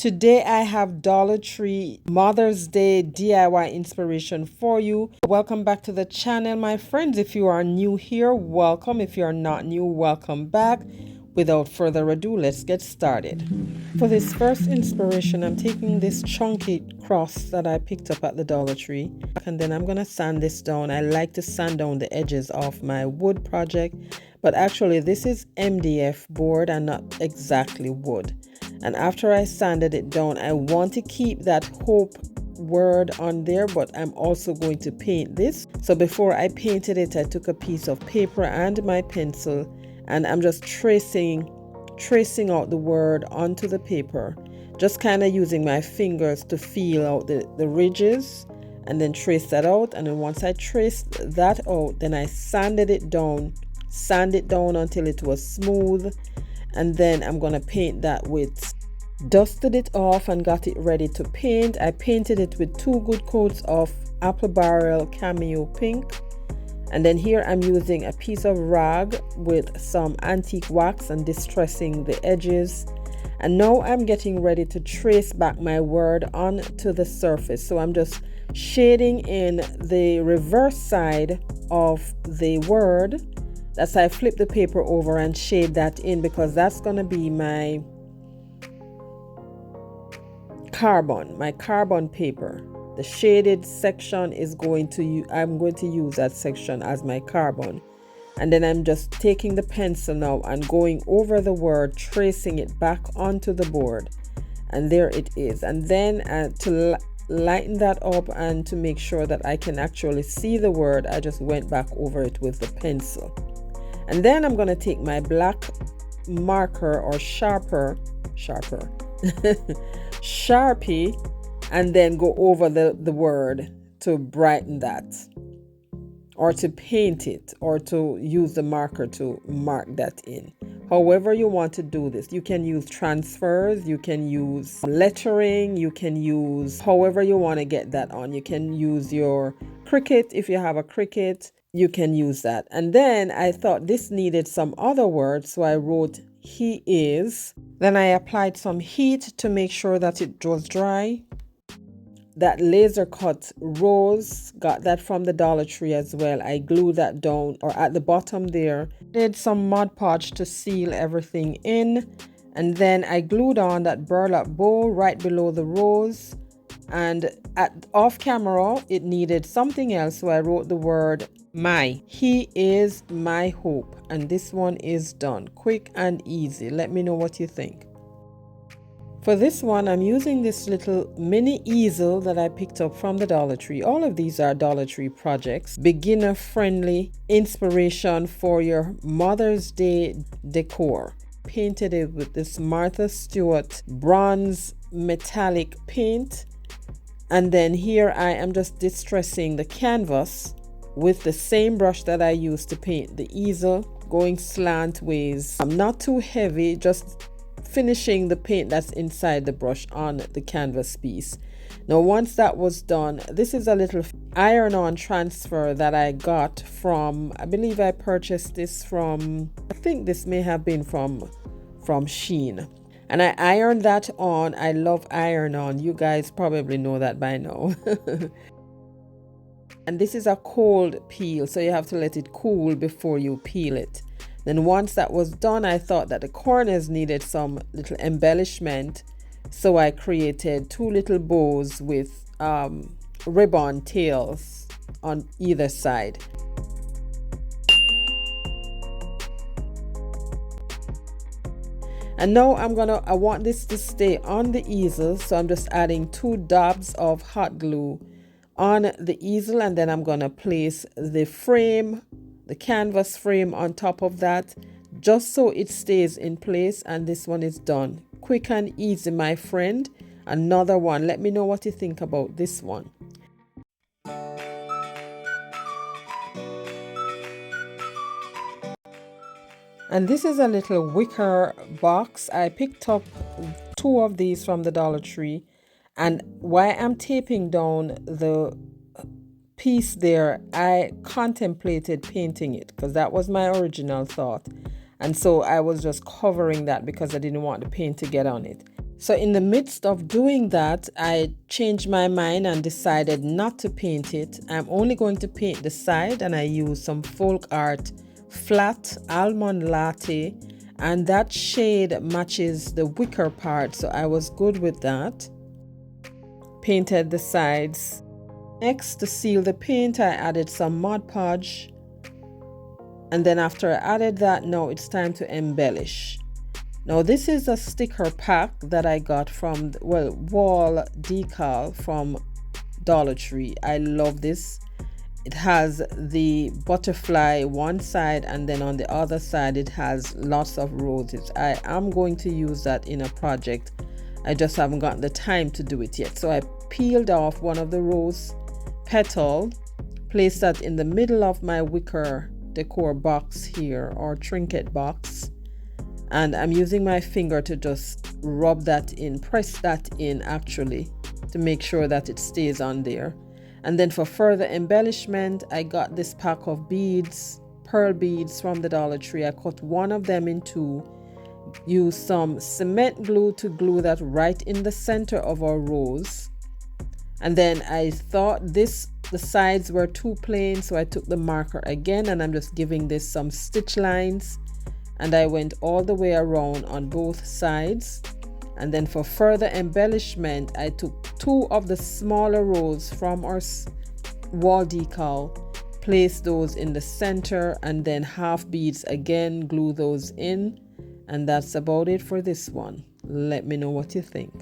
Today I have Dollar Tree Mother's Day DIY inspiration for you. Welcome back to the channel, my friends. If you are new here, welcome. If you are not new, welcome back. Without further ado, let's get started. For this first inspiration, I'm taking this chunky cross that I picked up at the Dollar Tree, and then I'm going to sand this down. I like to sand down the edges of my wood project, but actually this is MDF board and not exactly wood. And after I sanded it down, I want to keep that hope word on there, but I'm also going to paint this. So before I painted it, I took a piece of paper and my pencil, and I'm just tracing out the word onto the paper, just kind of using my fingers to feel out the ridges and then trace that out. And then once I traced that out, then I sanded it down until it was smooth, and then I'm gonna paint that with, dusted it off and got it ready to paint. I painted it with 2 good coats of Apple Barrel Cameo Pink. And then here I'm using a piece of rag with some antique wax and distressing the edges. And now I'm getting ready to trace back my word onto the surface. So I'm just shading in the reverse side of the word. That's why I flip the paper over and shade that in, because that's going to be my carbon paper. The shaded section is I'm going to use that section as my carbon. And then I'm just taking the pencil now and going over the word, tracing it back onto the board. And there it is. And then to lighten that up and to make sure that I can actually see the word, I just went back over it with the pencil. And then I'm going to take my black marker or Sharpie, and then go over the word to brighten that, or to paint it, or to use the marker to mark that in. However you want to do this. You can use transfers, you can use lettering, you can use however you want to get that on. You can use your Cricut if you have a Cricut. You can use that. And then I thought this needed some other words, so I wrote he is. Then I applied some heat to make sure that it was dry. That laser cut rose, got that from the Dollar Tree as well. I glued that down, or at the bottom there. Did some Mod Podge to seal everything in. And then I glued on that burlap bow right below the rose. And off camera, it needed something else, so I wrote the word my. He is my hope. And this one is done. Quick and easy. Let me know what you think. For this one, I'm using this little mini easel that I picked up from the Dollar Tree. All of these are Dollar Tree projects. Beginner-friendly inspiration for your Mother's Day decor. Painted it with this Martha Stewart bronze metallic paint. And then here I am just distressing the canvas with the same brush that I used to paint the easel, going slantways. I'm not too heavy, just finishing the paint that's inside the brush on the canvas piece. Now once that was done, this is a little iron-on transfer that I got from, I believe I purchased this from, I think this may have been from Shein. And I ironed that on. I love iron-on. You guys probably know that by now. And this is a cold peel, so you have to let it cool before you peel it. Then once that was done, I thought that the corners needed some little embellishment. So I created 2 little bows with ribbon tails on either side. And now I want this to stay on the easel. So I'm just adding 2 dabs of hot glue on the easel. And then I'm going to place the frame, the canvas frame on top of that, just so it stays in place. And this one is done. Quick and easy, my friend. Another one. Let me know what you think about this one. And this is a little wicker box. I picked up 2 of these from the Dollar Tree. And while I'm taping down the piece there, I contemplated painting it because that was my original thought. And so I was just covering that because I didn't want the paint to get on it. So in the midst of doing that, I changed my mind and decided not to paint it. I'm only going to paint the side, and I use some Folk Art Flat Almond Latte, and that shade matches the wicker part, so I was good with that. Painted the sides. Next, to seal the paint, I added some Mod Podge, and then after I added that, now it's time to embellish. Now this is a sticker pack that I got from, wall decal from Dollar Tree. I love this. It has the butterfly one side, and then on the other side it has lots of roses. I am going to use that in a project. I just haven't gotten the time to do it yet. So I peeled off one of the rose petal, placed that in the middle of my wicker decor box here, or trinket box. And I'm using my finger to just rub that in, press that in actually, to make sure that it stays on there. And then for further embellishment, I got this pack of beads, pearl beads from the Dollar Tree. I cut one of them in two, used some cement glue to glue that right in the center of our rose. And then I thought the sides were too plain, so I took the marker again, and I'm just giving this some stitch lines. And I went all the way around on both sides. And then for further embellishment, I took two of the smaller rolls from our wall decal, placed those in the center, and then half beads again, glue those in. And that's about it for this one. Let me know what you think.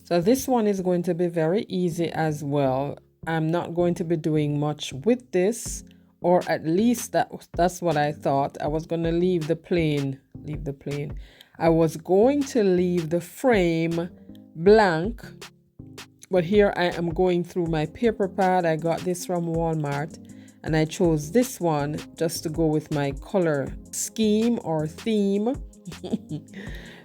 So this one is going to be very easy as well. I'm not going to be doing much with this, or at least that's what I thought. I was going to leave the plane. I was going to leave the frame blank, but here I am going through my paper pad. I got this from Walmart, and I chose this one just to go with my color scheme or theme.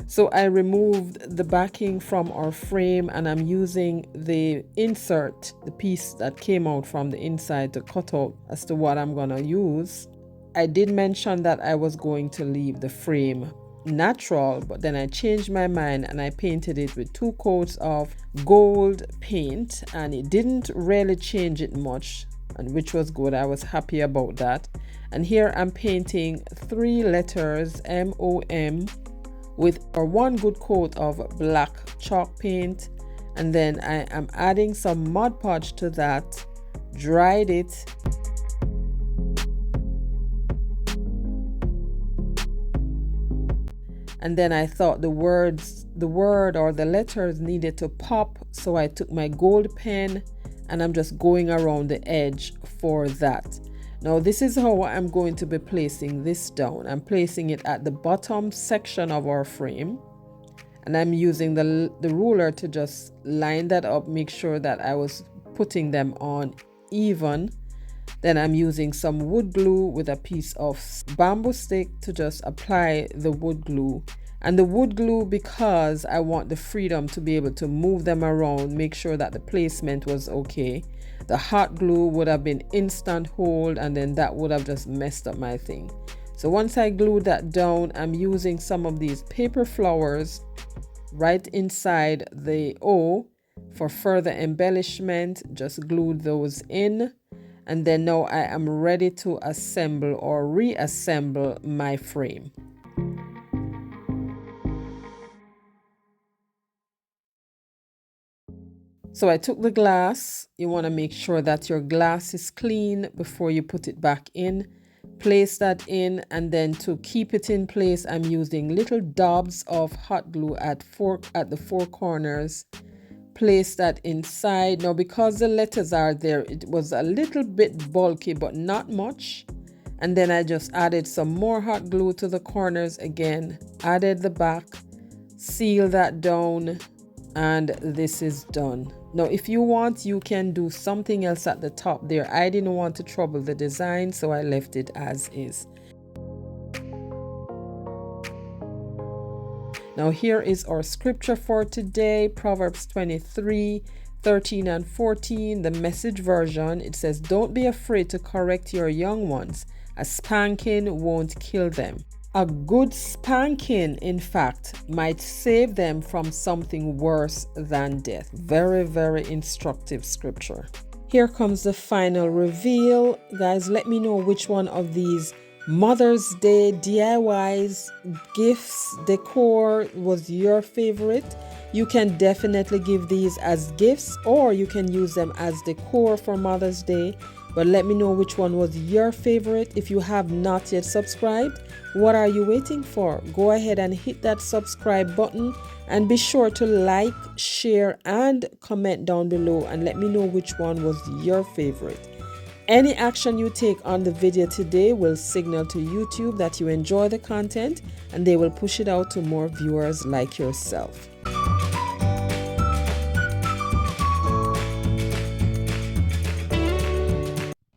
So I removed the backing from our frame, and I'm using the insert, the piece that came out from the inside, to cut out as to what I'm gonna use. I did mention that I was going to leave the frame natural, but then I changed my mind and I painted it with 2 coats of gold paint, and it didn't really change it much, and which was good. I was happy about that. And here I'm painting 3 letters MOM with 1 good coat of black chalk paint, and then I am adding some Mod Podge to that, dried it, and then I thought the word or the letters needed to pop, so I took my gold pen and I'm just going around the edge for that. Now this is how I'm going to be placing this down. I'm placing it at the bottom section of our frame, and I'm using the ruler to just line that up, make sure that I was putting them on even. Then I'm using some wood glue with a piece of bamboo stick to just apply the wood glue. And the wood glue, because I want the freedom to be able to move them around, make sure that the placement was okay. The hot glue would have been instant hold, and then that would have just messed up my thing. So once I glued that down, I'm using some of these paper flowers right inside the O for further embellishment. Just glued those in, and then now I am ready to assemble or reassemble my frame. So I took the glass. You want to make sure that your glass is clean before you put it back in. Place that in, and then to keep it in place, I'm using little dobs of hot glue at the 4 corners. Place that inside. Now because the letters are there, it was a little bit bulky, but not much. And then I just added some more hot glue to the corners again, added the back, seal that down, and this is done. Now if you want, you can do something else at the top there. I didn't want to trouble the design, so I left it as is. Now here is our scripture for today, Proverbs 23, 13 and 14, the Message version, it says, "Don't be afraid to correct your young ones. A spanking won't kill them. A good spanking, in fact, might save them from something worse than death." Very, very instructive scripture. Here comes the final reveal. Guys, let me know which one of these Mother's Day DIYs, gifts, decor was your favorite. You can definitely give these as gifts, or you can use them as decor for Mother's Day. But let me know which one was your favorite. If you have not yet subscribed, what are you waiting for? Go ahead and hit that subscribe button, and be sure to like, share, and comment down below and let me know which one was your favorite. Any action you take on the video today will signal to YouTube that you enjoy the content, and they will push it out to more viewers like yourself.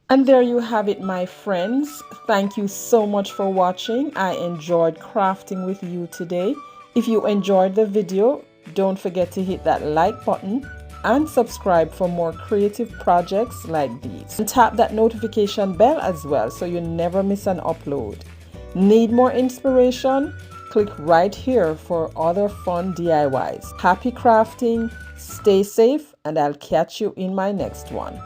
And there you have it, my friends. Thank you so much for watching. I enjoyed crafting with you today. If you enjoyed the video, don't forget to hit that like button and subscribe for more creative projects like these. And tap that notification bell as well so you never miss an upload. Need more inspiration? Click right here for other fun DIYs. Happy crafting, stay safe, and I'll catch you in my next one.